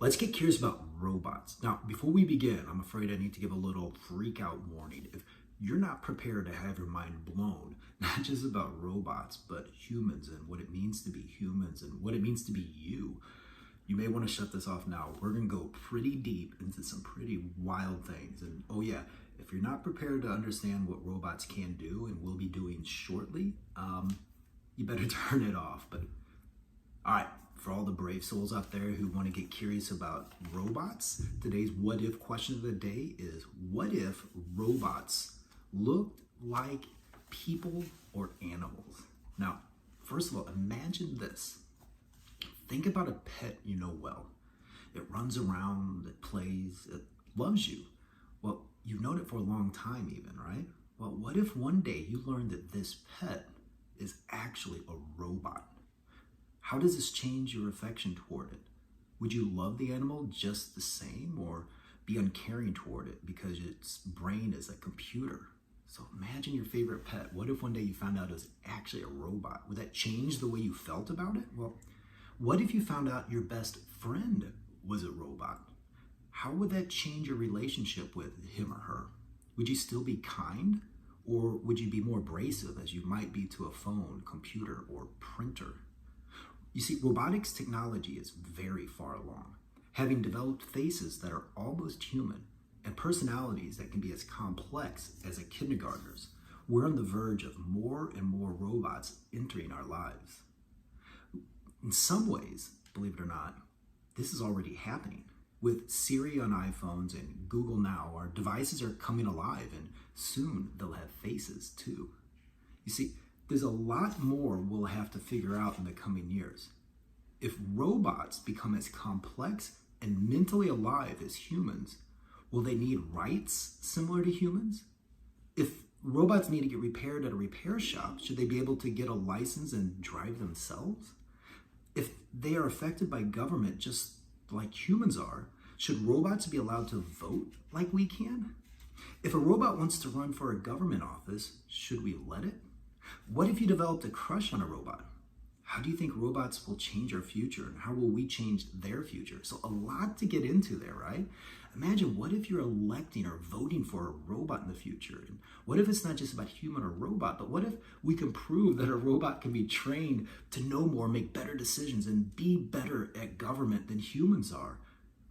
Let's get curious about robots. Now, before we begin, I'm afraid I need to give a little freak out warning. If you're not prepared to have your mind blown, not just about robots, but humans and what it means to be humans and what it means to be you may want to shut this off now. We're going to go pretty deep into some pretty wild things. And oh yeah, if you're not prepared to understand what robots can do and will be doing shortly, you better turn it off. But all right, for all the brave souls out there who want to get curious about robots, today's what if question of the day is, what if robots looked like people or animals? Now, first of all, imagine this. Think about a pet you know well. It runs around, it plays, it loves you. Well, you've known it for a long time even, right? Well, what if one day you learned that this pet is actually a robot? How does this change your affection toward it? Would you love the animal just the same or be uncaring toward it because its brain is a computer? So imagine your favorite pet. What if one day you found out it was actually a robot? Would that change the way you felt about it? Well, what if you found out your best friend was a robot? How would that change your relationship with him or her? Would you still be kind? Or would you be more abrasive as you might be to a phone, computer, or printer? You see, robotics technology is very far along, having developed faces that are almost human and personalities that can be as complex as a kindergartner's. We're on the verge of more and more robots entering our lives. In some ways, believe it or not, this is already happening. With Siri on iPhones and Google Now, our devices are coming alive and soon they'll have faces too. You see, there's a lot more we'll have to figure out in the coming years. If robots become as complex and mentally alive as humans, will they need rights similar to humans? If robots need to get repaired at a repair shop, should they be able to get a license and drive themselves? If they are affected by government just like humans are, should robots be allowed to vote like we can? If a robot wants to run for a government office, should we let it? What if you developed a crush on a robot? How do you think robots will change our future and how will we change their future? So a lot to get into there, right? Imagine what if you're electing or voting for a robot in the future? And what if it's not just about human or robot, but what if we can prove that a robot can be trained to know more, make better decisions, and be better at government than humans are?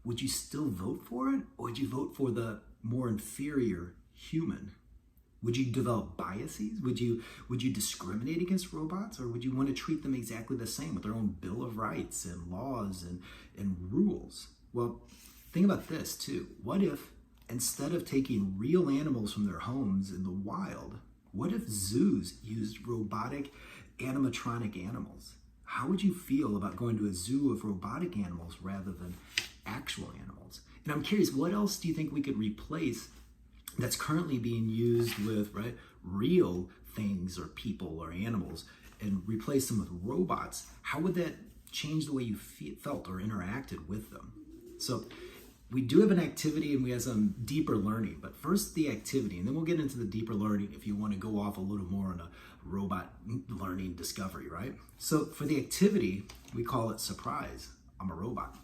Would you still vote for it? Or would you vote for the more inferior human? Would you develop biases? Would you discriminate against robots? Or would you want to treat them exactly the same with their own Bill of Rights and laws and rules? Well, think about this too. What if instead of taking real animals from their homes in the wild, what if zoos used robotic animatronic animals? How would you feel about going to a zoo of robotic animals rather than actual animals? And I'm curious, what else do you think we could replace that's currently being used with, right, real things or people or animals and replace them with robots? How would that change the way you felt or interacted with them? So we do have an activity and we have some deeper learning, but first the activity, and then we'll get into the deeper learning if you want to go off a little more on a robot learning discovery, right? So for the activity, we call it surprise, I'm a robot.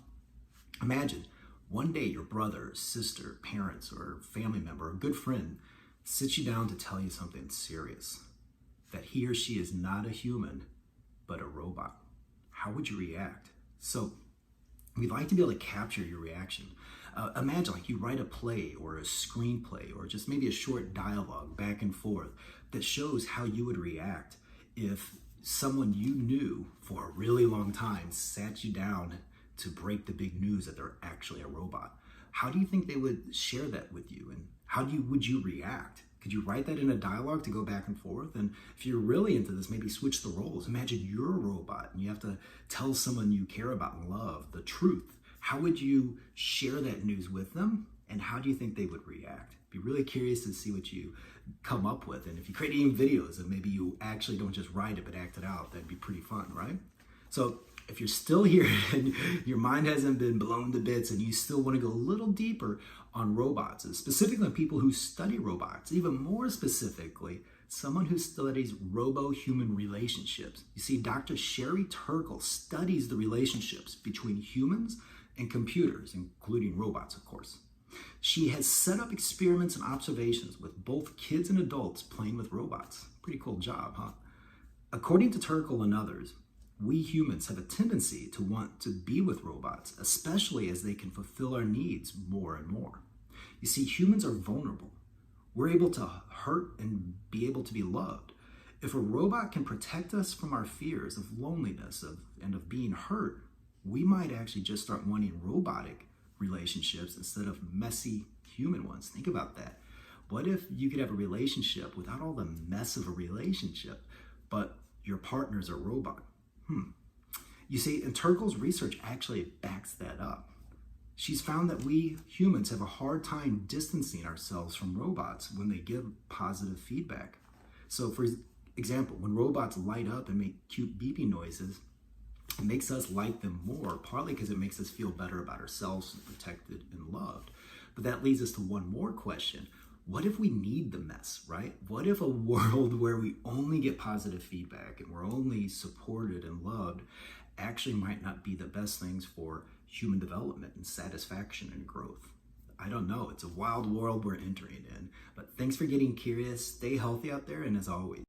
Imagine one day your brother, sister, parents, or family member, or good friend sits you down to tell you something serious, that he or she is not a human, but a robot. How would you react? So we'd like to be able to capture your reaction. Imagine like you write a play or a screenplay or just maybe a short dialogue back and forth that shows how you would react if someone you knew for a really long time sat you down to break the big news that they're actually a robot. How do you think they would share that with you? And would you react? Could you write that in a dialogue to go back and forth? And if you're really into this, maybe switch the roles. Imagine you're a robot and you have to tell someone you care about and love the truth. How would you share that news with them? And how do you think they would react? Be really curious to see what you come up with. And if you create even videos and maybe you actually don't just write it, but act it out, that'd be pretty fun, right? So if you're still here and your mind hasn't been blown to bits and you still want to go a little deeper on robots, and specifically on people who study robots, even more specifically, someone who studies robo-human relationships. You see, Dr. Sherry Turkle studies the relationships between humans and computers, including robots, of course. She has set up experiments and observations with both kids and adults playing with robots. Pretty cool job, huh? According to Turkle and others, we humans have a tendency to want to be with robots, especially as they can fulfill our needs more and more. You see, humans are vulnerable. We're able to hurt and be able to be loved. If a robot can protect us from our fears of loneliness and of being hurt, we might actually just start wanting robotic relationships instead of messy human ones. Think about that. What if you could have a relationship without all the mess of a relationship, but your partner's a robot? You see, and Turkle's research actually backs that up. She's found that we humans have a hard time distancing ourselves from robots when they give positive feedback. So for example, when robots light up and make cute beeping noises, it makes us like them more, partly because it makes us feel better about ourselves and protected and loved. But that leads us to one more question. What if we need the mess, right? What if a world where we only get positive feedback and we're only supported and loved actually might not be the best things for human development and satisfaction and growth? I don't know. It's a wild world we're entering in. But thanks for getting curious. Stay healthy out there, and as always,